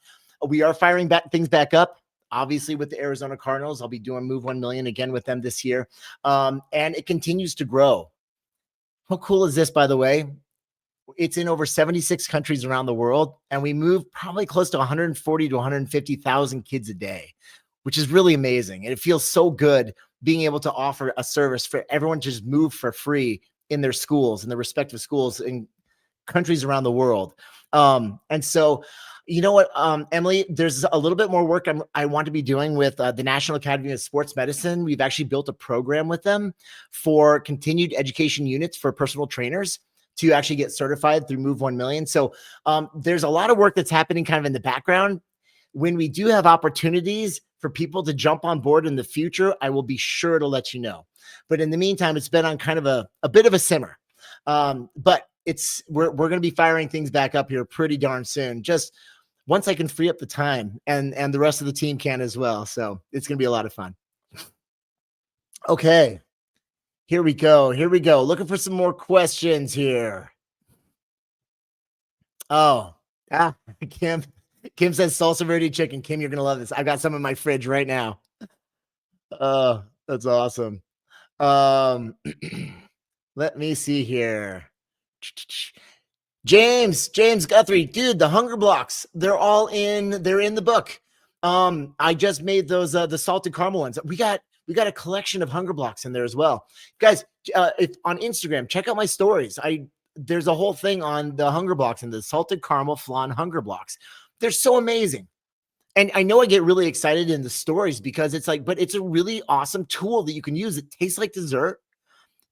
we are firing things back up. Obviously, with the Arizona Cardinals, I'll be doing Move 1 Million again with them this year. And it continues to grow. How cool is this, by the way? It's in over 76 countries around the world, and we move probably close to 140 to 150,000 kids a day, which is really amazing. And it feels so good being able to offer a service for everyone to just move for free in their schools, in their respective schools in countries around the world. And so, you know what, Emily, there's a little bit more work I want to be doing with the National Academy of Sports Medicine. We've actually built a program with them for continued education units for personal trainers to actually get certified through Move 1 Million. So there's a lot of work that's happening kind of in the background. When we do have opportunities for people to jump on board in the future, I will be sure to let you know. But in the meantime, it's been on kind of a bit of a simmer. But we're going to be firing things back up here pretty darn soon. Just once I can free up the time, and the rest of the team can as well. So it's going to be a lot of fun. Okay. Here we go. Looking for some more questions here. Oh, Kim says salsa verde chicken. Kim, you're going to love this. I've got some in my fridge right now. Oh, that's awesome. Let me see here. James Guthrie, dude, the hunger blocks, they're in the book. I just made those, the salted caramel ones. We got a collection of hunger blocks in there as well. Guys, if on Instagram, check out my stories. There's a whole thing on the hunger blocks and the salted caramel flan hunger blocks. They're so amazing. And I know I get really excited in the stories because but it's a really awesome tool that you can use. It tastes like dessert.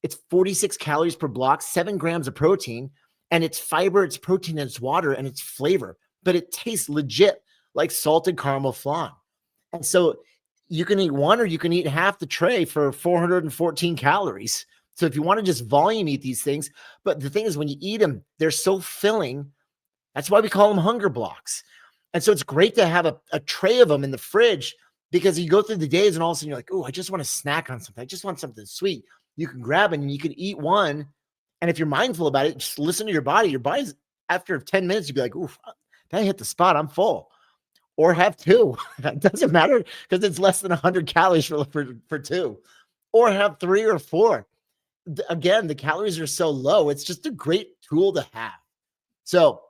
It's 46 calories per block, 7 grams of protein, and it's fiber, it's protein, and it's water, and it's flavor, but it tastes legit like salted caramel flan. And so you can eat one, or you can eat half the tray for 414 calories. So if you want to just volume eat these things, but the thing is, when you eat them, they're so filling. That's why we call them hunger blocks. And so it's great to have a tray of them in the fridge, because you go through the days and all of a sudden you're like, oh, I just want to snack on something. I just want something sweet. You can grab it and you can eat one. And if you're mindful about it, just listen to your body. Your body's, after 10 minutes, you'd be like, oof, did I hit the spot? I'm full. Or have two. It doesn't matter, because it's less than 100 calories for two. Or have 3 or 4. Again, the calories are so low. It's just a great tool to have. So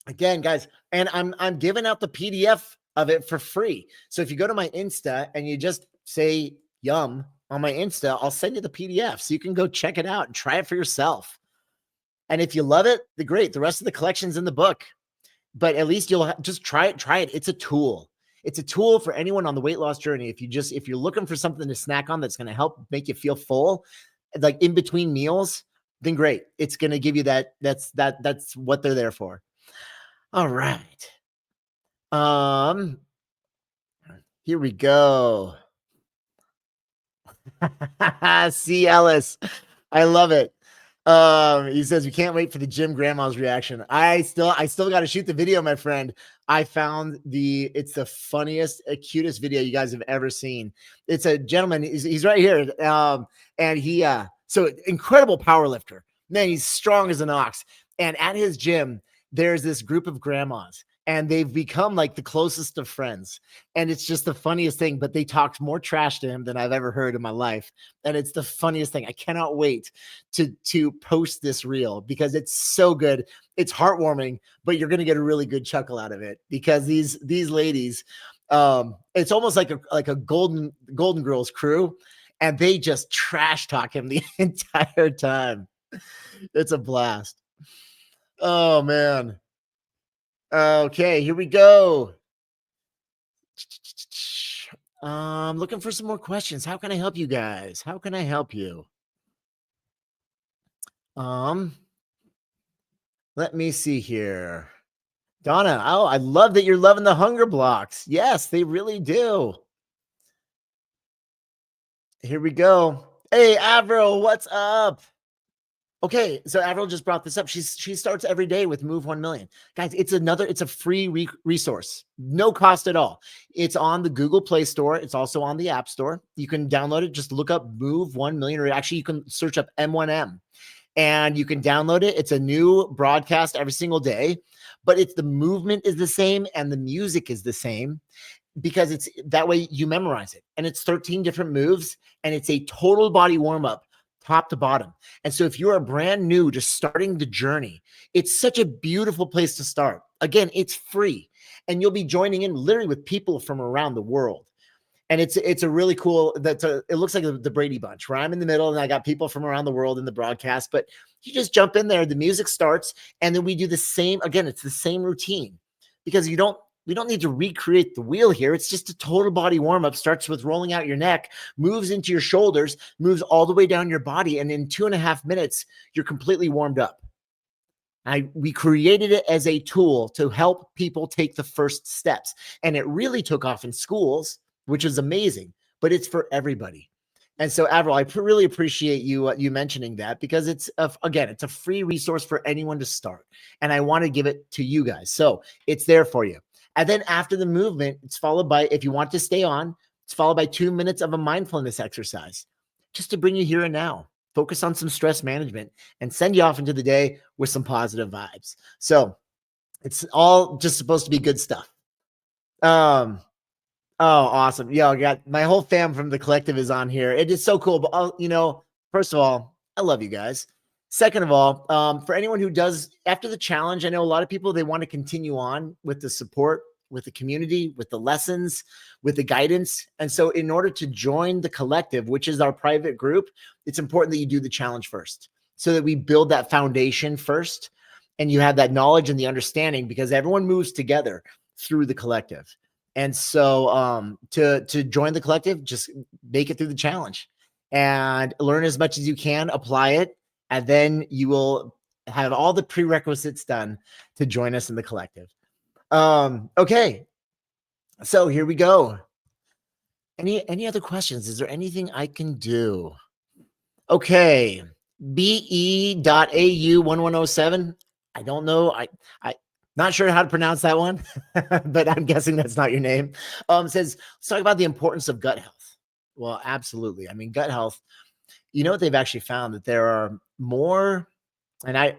again, guys, and I'm giving out the PDF of it for free. So if you go to my Insta and you just say yum on my Insta, I'll send you the PDF so you can go check it out and try it for yourself. And if you love it, the great. The rest of the collection's in the book. But at least you'll just try it. It's a tool. It's a tool for anyone on the weight loss journey. If you're looking for something to snack on that's going to help make you feel full, like in between meals, then great. It's going to give you that. That's what they're there for. All right. Here we go. See, Ellis. I love it. He says, we can't wait for the gym grandma's reaction. I still got to shoot the video, my friend. I found it's the funniest, cutest video you guys have ever seen. It's a gentleman. He's right here. And he, so incredible power lifter, man. He's strong as an ox. And at his gym, there's this group of grandmas, and they've become like the closest of friends. And it's just the funniest thing, but they talked more trash to him than I've ever heard in my life. And it's the funniest thing. I cannot wait to post this reel because it's so good. It's heartwarming, but you're going to get a really good chuckle out of it because these ladies, it's almost like a Golden Girls crew, and they just trash talk him the entire time. It's a blast. Oh man. Okay, here we go. Looking for some more questions. How can I help you guys? How can I help you? Let me see here. Donna, oh, I love that you're loving the hunger blocks. Yes, they really do. Here we go. Hey, Avril, what's up? Okay, so Avril just brought this up. She starts every day with Move 1 Million. Guys, it's a free resource. No cost at all. It's on the Google Play Store. It's also on the App Store. You can download it. Just look up Move 1 Million, or actually you can search up M1M and you can download it. It's a new broadcast every single day, but the movement is the same and the music is the same because it's that way you memorize it. And it's 13 different moves and it's a total body warm-up, top to bottom. And so if you're a brand new, just starting the journey, it's such a beautiful place to start. Again, it's free and you'll be joining in literally with people from around the world. And it's a really cool, it looks like the Brady Bunch where I'm in the middle and I got people from around the world in the broadcast, but you just jump in there, the music starts, and then we do the same, again, it's the same routine because we don't need to recreate the wheel here. It's just a total body warm-up. Starts with rolling out your neck, moves into your shoulders, moves all the way down your body. And in 2.5 minutes, you're completely warmed up. We created it as a tool to help people take the first steps. And it really took off in schools, which is amazing, but it's for everybody. And so, Avril, I really appreciate you mentioning that because it's a free resource for anyone to start. And I want to give it to you guys. So it's there for you. And then after the movement, it's followed by, if you want to stay on, it's followed by 2 minutes of a mindfulness exercise just to bring you here and now, focus on some stress management and send you off into the day with some positive vibes. So it's all just supposed to be good stuff. Oh, awesome. Yeah, I got my whole fam from the collective is on here. It is so cool. But, first of all, I love you guys. Second of all, for anyone who does, after the challenge, I know a lot of people, they want to continue on with the support, with the community, with the lessons, with the guidance. And so in order to join the collective, which is our private group, it's important that you do the challenge first so that we build that foundation first and you have that knowledge and the understanding because everyone moves together through the collective. And so to join the collective, just make it through the challenge and learn as much as you can, apply it, and then you will have all the prerequisites done to join us in the collective. Okay, so here we go. Any other questions? Is there anything I can do? Okay, be.au1107. I don't know. I not sure how to pronounce that one, but I'm guessing that's not your name. Says, let's talk about the importance of gut health. Well, absolutely. I mean, gut health, you know what they've actually found that there are more, and I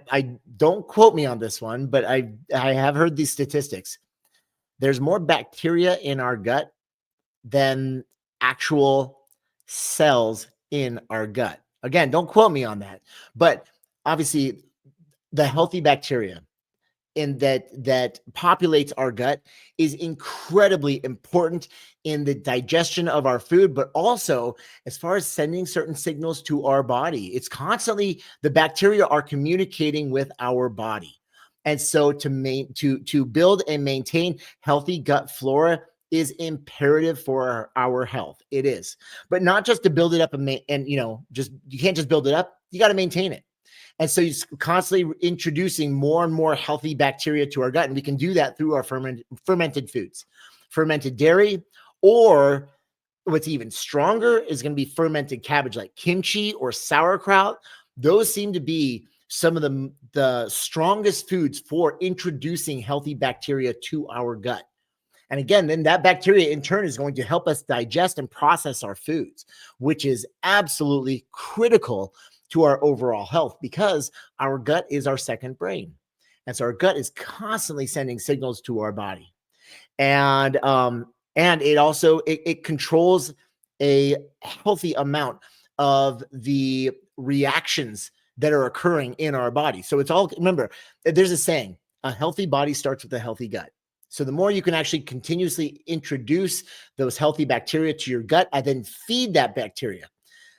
don't quote me on this one, but I have heard these statistics. There's more bacteria in our gut than actual cells in our gut. Again, don't quote me on that, but obviously the healthy bacteria, that populates our gut is incredibly important in the digestion of our food, but also as far as sending certain signals to our body. It's constantly, the bacteria are communicating with our body. And so to build and maintain healthy gut flora is imperative for our health. It is, but not just to build it up and you can't just build it up. You got to maintain it. And so you're constantly introducing more and more healthy bacteria to our gut. And we can do that through our fermented foods, fermented dairy, or what's even stronger is going to be fermented cabbage like kimchi or sauerkraut. Those seem to be some of the strongest foods for introducing healthy bacteria to our gut. And again, then that bacteria in turn is going to help us digest and process our foods, which is absolutely critical to our overall health because our gut is our second brain. And so our gut is constantly sending signals to our body. And it also, it controls a healthy amount of the reactions that are occurring in our body. So it's all, remember, there's a saying, a healthy body starts with a healthy gut. So the more you can actually continuously introduce those healthy bacteria to your gut and then feed that bacteria.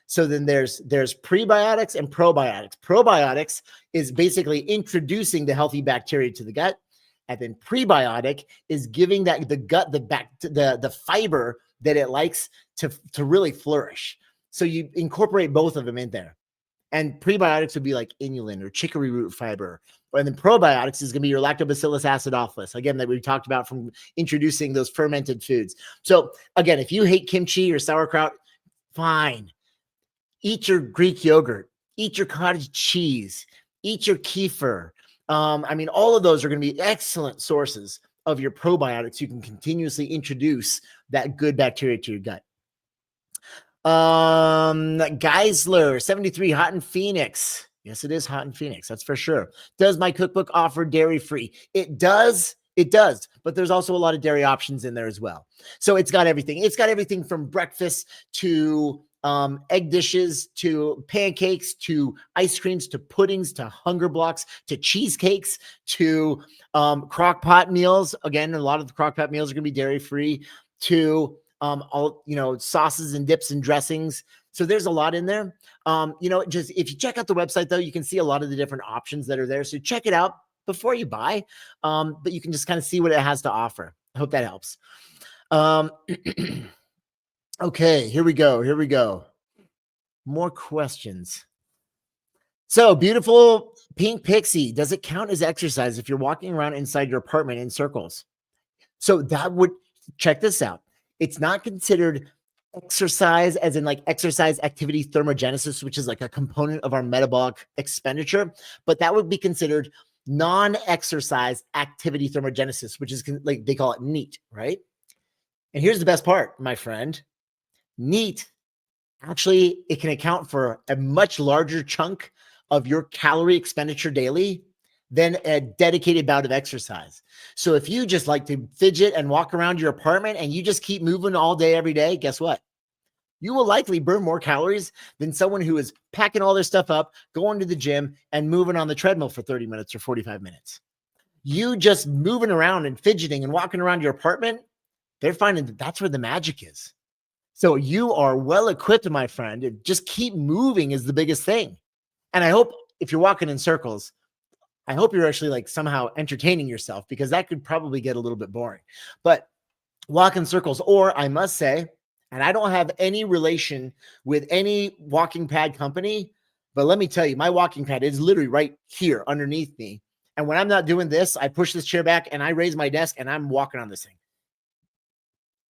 So then there's prebiotics and probiotics. Probiotics is basically introducing the healthy bacteria to the gut. And then prebiotic is giving that the gut the fiber that it likes to really flourish. So you incorporate both of them in there. And prebiotics would be like inulin or chicory root fiber. And then probiotics is going to be your lactobacillus acidophilus, again, that we talked about from introducing those fermented foods. So again, if you hate kimchi or sauerkraut, fine. Eat your Greek yogurt, eat your cottage cheese, eat your kefir. All of those are going to be excellent sources of your probiotics. You can continuously introduce that good bacteria to your gut. Geisler 73, hot in Phoenix. Yes, it is hot in Phoenix. That's for sure. Does my cookbook offer dairy free? It does. It does. But there's also a lot of dairy options in there as well. So it's got everything. It's got everything from breakfast to egg dishes to pancakes to ice creams to puddings to hunger blocks to cheesecakes to crock pot meals. Again, a lot of the crock pot meals are going to be dairy free, to sauces and dips and dressings. So there's a lot in there. Just if you check out the website though, you can see a lot of the different options that are there. So check it out before you buy. But you can just kind of see what it has to offer. I hope that helps. Okay, here we go. More questions. So, beautiful pink pixie. Does it count as exercise if you're walking around inside your apartment in circles? So that would, check this out. It's not considered exercise as in like exercise activity thermogenesis, which is like a component of our metabolic expenditure, but that would be considered non-exercise activity thermogenesis, which is like they call it NEAT, right? And here's the best part, my friend. NEAT, actually, it can account for a much larger chunk of your calorie expenditure daily than a dedicated bout of exercise. So if you just like to fidget and walk around your apartment and you just keep moving all day, every day, guess what? You will likely burn more calories than someone who is packing all their stuff up, going to the gym and moving on the treadmill for 30 minutes or 45 minutes. You just moving around and fidgeting and walking around your apartment, they're finding that that's where the magic is. So you are well equipped, my friend. Just keep moving is the biggest thing. And I hope if you're walking in circles, I hope you're actually like somehow entertaining yourself, because that could probably get a little bit boring. But walk in circles, or I must say, and I don't have any relation with any walking pad company, but let me tell you, my walking pad is literally right here underneath me. And when I'm not doing this, I push this chair back and I raise my desk and I'm walking on this thing.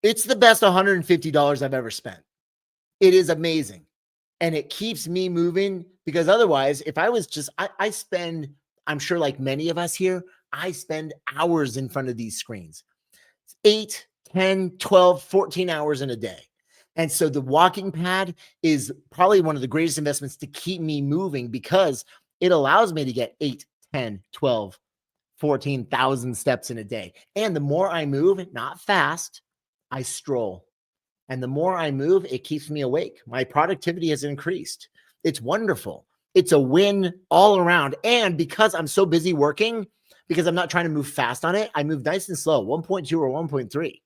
It's the best $150 I've ever spent. It is amazing. And it keeps me moving, because otherwise, if I was just, I spend, I'm sure like many of us here, I spend hours in front of these screens, 8, 10, 12, 14 hours in a day. And so the walking pad is probably one of the greatest investments to keep me moving, because it allows me to get 8, 10, 12, 14,000 steps in a day. And the more I move, not fast, I stroll. And the more I move, it keeps me awake. My productivity has increased. It's wonderful. It's a win all around. And because I'm so busy working, because I'm not trying to move fast on it. I move nice and slow, 1.2 or 1.3.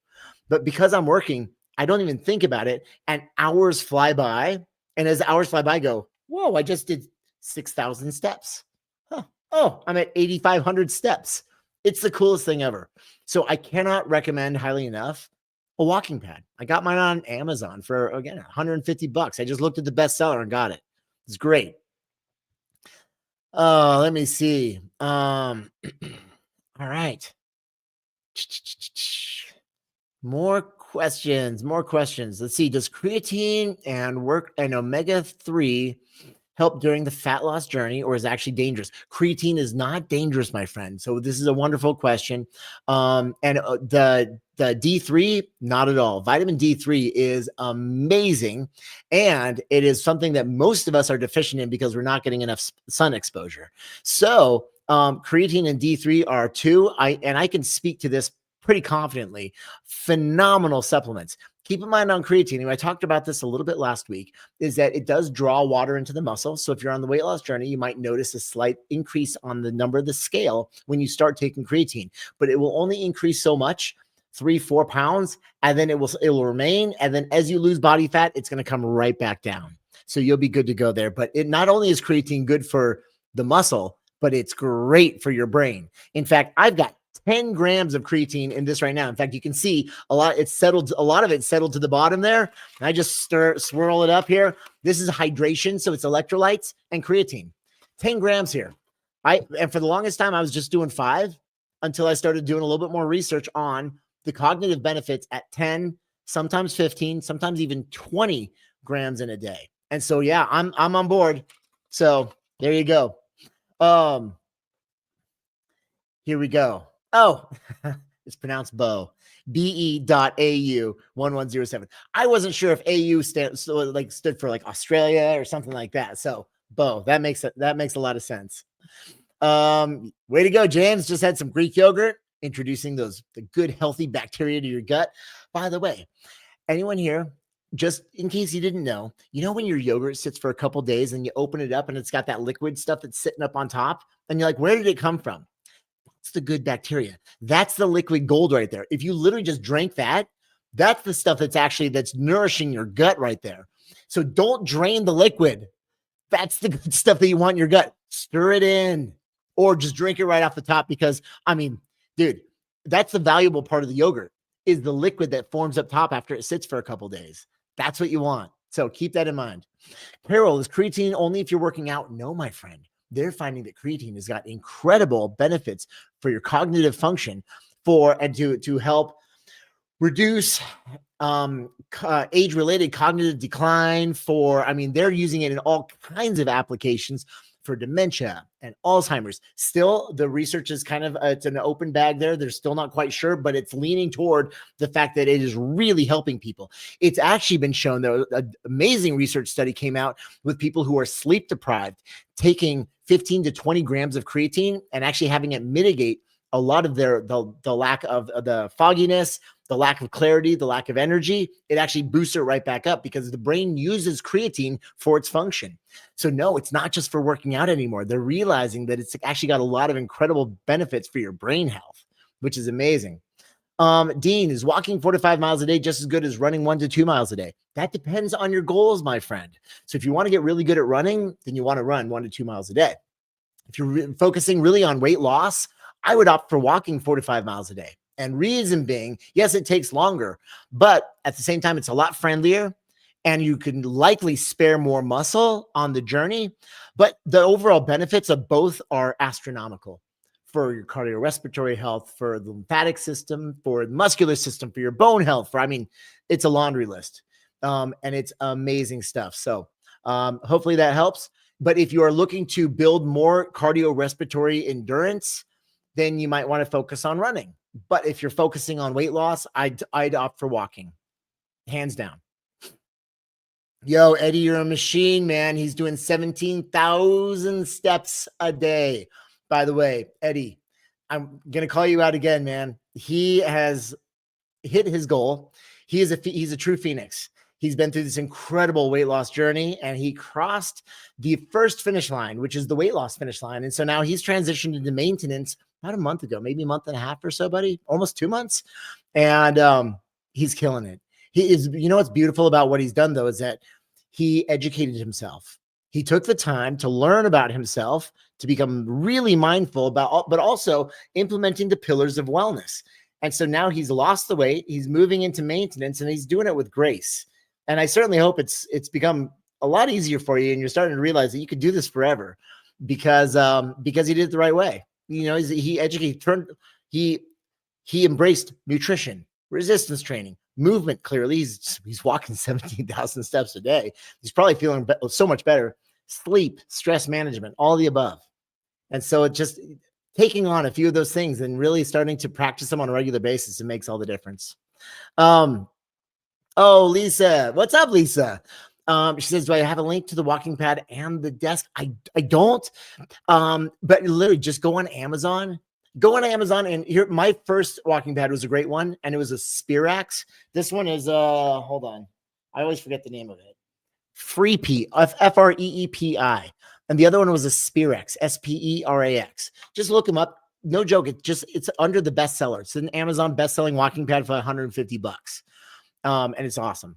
But because I'm working, I don't even think about it. And hours fly by. And as hours fly by, I go, whoa, I just did 6,000 steps. Huh. Oh, I'm at 8,500 steps. It's the coolest thing ever. So I cannot recommend highly enough a walking pad. I got mine on Amazon for, again, $150. I just looked at the bestseller and got it. It's great. Let me see. All right. More questions. Let's see. Does creatine and omega-3 help during the fat loss journey, or is it actually dangerous? Creatine is not dangerous, my friend. So this is a wonderful question. And the D3, not at all. Vitamin D3 is amazing, and it is something that most of us are deficient in because we're not getting enough sun exposure. So creatine and D3 are two. I can speak to this pretty confidently. Phenomenal supplements. Keep in mind on creatine, and I talked about this a little bit last week, is that it does draw water into the muscle. So if you're on the weight loss journey, you might notice a slight increase on the number of the scale when you start taking creatine, but it will only increase so much, 3-4 pounds, and then it will remain. And then as you lose body fat, it's going to come right back down. So you'll be good to go there. But it not only is creatine good for the muscle, but it's great for your brain. In fact, I've got 10 grams of creatine in this right now. In fact, you can see a lot of it settled to the bottom there. And I just swirl it up here. This is hydration. So it's electrolytes and creatine. 10 grams here. And for the longest time, I was just doing 5 until I started doing a little bit more research on the cognitive benefits at 10, sometimes 15, sometimes even 20 grams in a day. And so, yeah, I'm on board. So there you go. Here we go. Oh, it's pronounced Bo. BE.AU 1107. I wasn't sure if AU stood for like Australia or something like that. So Bo, that makes a lot of sense. Way to go, James. Just had some Greek yogurt, introducing the good healthy bacteria to your gut. By the way, anyone here, just in case you didn't know, when your yogurt sits for a couple days and you open it up and it's got that liquid stuff that's sitting up on top, and you're like, where did it come from? That's the good bacteria. That's the liquid gold right there. If you literally just drank that, that's the stuff that's nourishing your gut right there. So don't drain the liquid. That's the good stuff that you want in your gut. Stir it in or just drink it right off the top, because dude, that's the valuable part of the yogurt, is the liquid that forms up top after it sits for a couple days. That's what you want. So keep that in mind. Carol, is creatine only if you're working out? No, my friend. They're finding that creatine has got incredible benefits for your cognitive function, to help reduce age-related cognitive decline. They're using it in all kinds of applications for dementia and Alzheimer's. Still, the research is it's an open bag there. They're still not quite sure, but it's leaning toward the fact that it is really helping people. It's actually been shown that an amazing research study came out with people who are sleep deprived, taking 15 to 20 grams of creatine and actually having it mitigate a lot of the lack of the fogginess, the lack of clarity, the lack of energy. It actually boosts it right back up because the brain uses creatine for its function. So no, it's not just for working out anymore. They're realizing that it's actually got a lot of incredible benefits for your brain health, which is amazing. Dean, is walking 4 to 5 miles a day just as good as running 1 to 2 miles a day? That depends on your goals, my friend. So if you want to get really good at running, then you want to run 1 to 2 miles a day. If you're focusing really on weight loss, I would opt for walking 4 to 5 miles a day. And reason being, yes, it takes longer, but at the same time, it's a lot friendlier and you can likely spare more muscle on the journey. But the overall benefits of both are astronomical for your cardiorespiratory health, for the lymphatic system, for the muscular system, for your bone health. It's a laundry list, and it's amazing stuff. So hopefully that helps. But if you are looking to build more cardiorespiratory endurance, then you might want to focus on running. But if you're focusing on weight loss, I'd opt for walking, hands down. Yo, Eddie, you're a machine, man. He's doing 17,000 steps a day. By the way, Eddie, I'm going to call you out again, man. He has hit his goal. He's a true phoenix. He's been through this incredible weight loss journey, and he crossed the first finish line, which is the weight loss finish line. And so now he's transitioned into maintenance about a month ago, maybe a month and a half or so, buddy, almost 2 months. And he's killing it. He is, what's beautiful about what he's done though, is that he educated himself. He took the time to learn about himself, to become really mindful about, but also implementing the pillars of wellness. And so now he's lost the weight, he's moving into maintenance, and he's doing it with grace. And I certainly hope it's become a lot easier for you, and you're starting to realize that you could do this forever because he did it the right way. He educated, he embraced nutrition, resistance training, movement. Clearly, he's walking 17,000 steps a day. He's probably feeling so much better. Sleep, stress management, all the above. And so it just taking on a few of those things and really starting to practice them on a regular basis, it makes all the difference. Oh, Lisa, what's up, Lisa? She says, do I have a link to the walking pad and the desk? I don't. But literally just go on Amazon. Go on Amazon, and here, my first walking pad was a great one, and it was a Spirax. This one is hold on. I always forget the name of it. Freepi, Freepi. And the other one was a Spirax, Sperax. Just look them up. No joke. It's under the bestseller. It's an Amazon best-selling walking pad for $150. And it's awesome.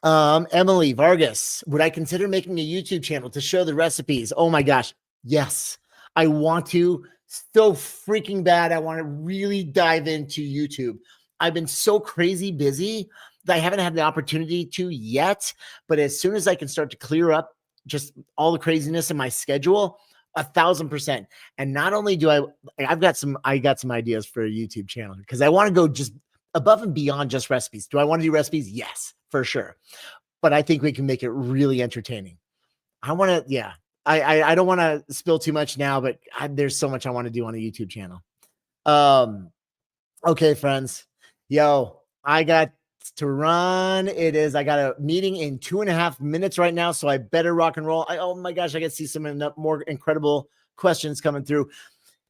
Emily Vargas, would I consider making a YouTube channel to show the recipes? Oh my gosh. Yes. I want to so freaking bad. I want to really dive into YouTube. I've been so crazy busy that I haven't had the opportunity to yet, but as soon as I can start to clear up just all the craziness in my schedule, 1,000%. And not only do I got some ideas for a YouTube channel because I want to go just above and beyond just recipes. Do I want to do recipes? Yes, for sure. But I think we can make it really entertaining. I want to, yeah. I don't want to spill too much now, but there's so much I want to do on a YouTube channel. Okay, friends. Yo, I got to run. I got a meeting in 2.5 minutes right now, so I better rock and roll. Oh my gosh, I got to see some more incredible questions coming through.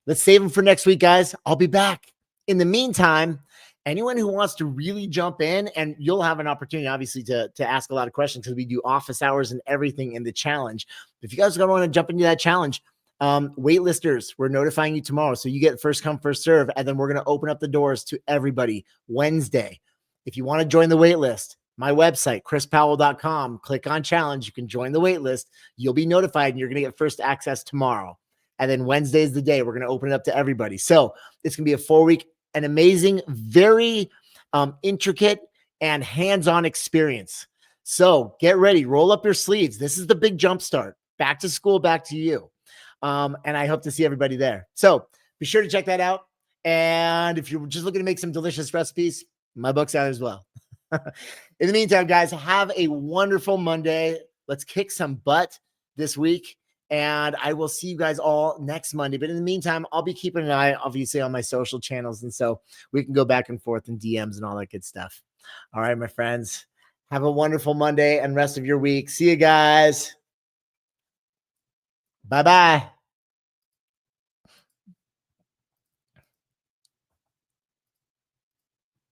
Let's save them for next week, guys. I'll be back. In the meantime, anyone who wants to really jump in, and you'll have an opportunity, obviously, to ask a lot of questions because we do office hours and everything in the challenge. If you guys are going to want to jump into that challenge, waitlisters, we're notifying you tomorrow. So you get first come, first serve, and then we're going to open up the doors to everybody Wednesday. If you want to join the waitlist, my website, chrispowell.com, click on challenge. You can join the waitlist. You'll be notified, and you're going to get first access tomorrow. And then Wednesday is the day we're going to open it up to everybody. So it's going to be a 4-week, an amazing, very intricate and hands-on experience. So get ready, roll up your sleeves. This is the big jump start. Back to school, back to you. And I hope to see everybody there. So be sure to check that out. And if you're just looking to make some delicious recipes, my book's out as well. In the meantime, guys, have a wonderful Monday. Let's kick some butt this week. And I will see you guys all next Monday. But in the meantime, I'll be keeping an eye, obviously, on my social channels. And so we can go back and forth in DMs and all that good stuff. All right, my friends. Have a wonderful Monday and rest of your week. See you guys. Bye-bye.